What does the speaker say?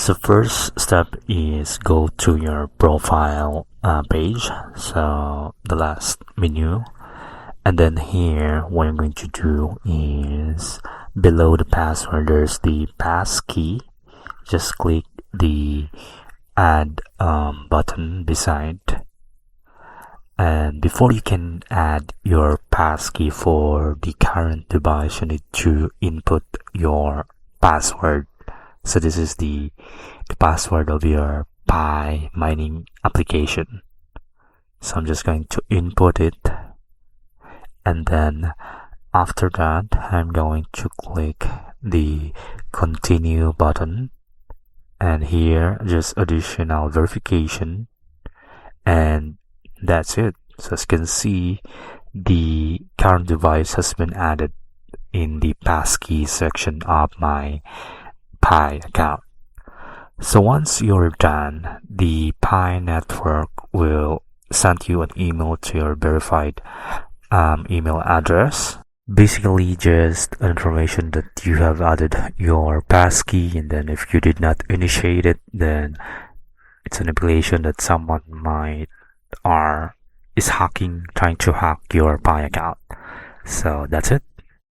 So first step is go to your profile page, so the last menu, and then here what I'm going to do is below the password there's the passkey. Just click the add button beside, and before you can add your passkey for the current device, you need to input your password. So this is the password of your Pi mining application. So I'm just going to input it, and then after that I'm going to click the continue button, and here just additional verification, and that's it. So as you can see, the current device has been added in the passkey section of my Pi account. So once you're done, the Pi network will send you an email to your verified email address. Basically just information that you have added your passkey, and then if you did not initiate it, then it's an implication that someone is trying to hack your Pi account. So that's it.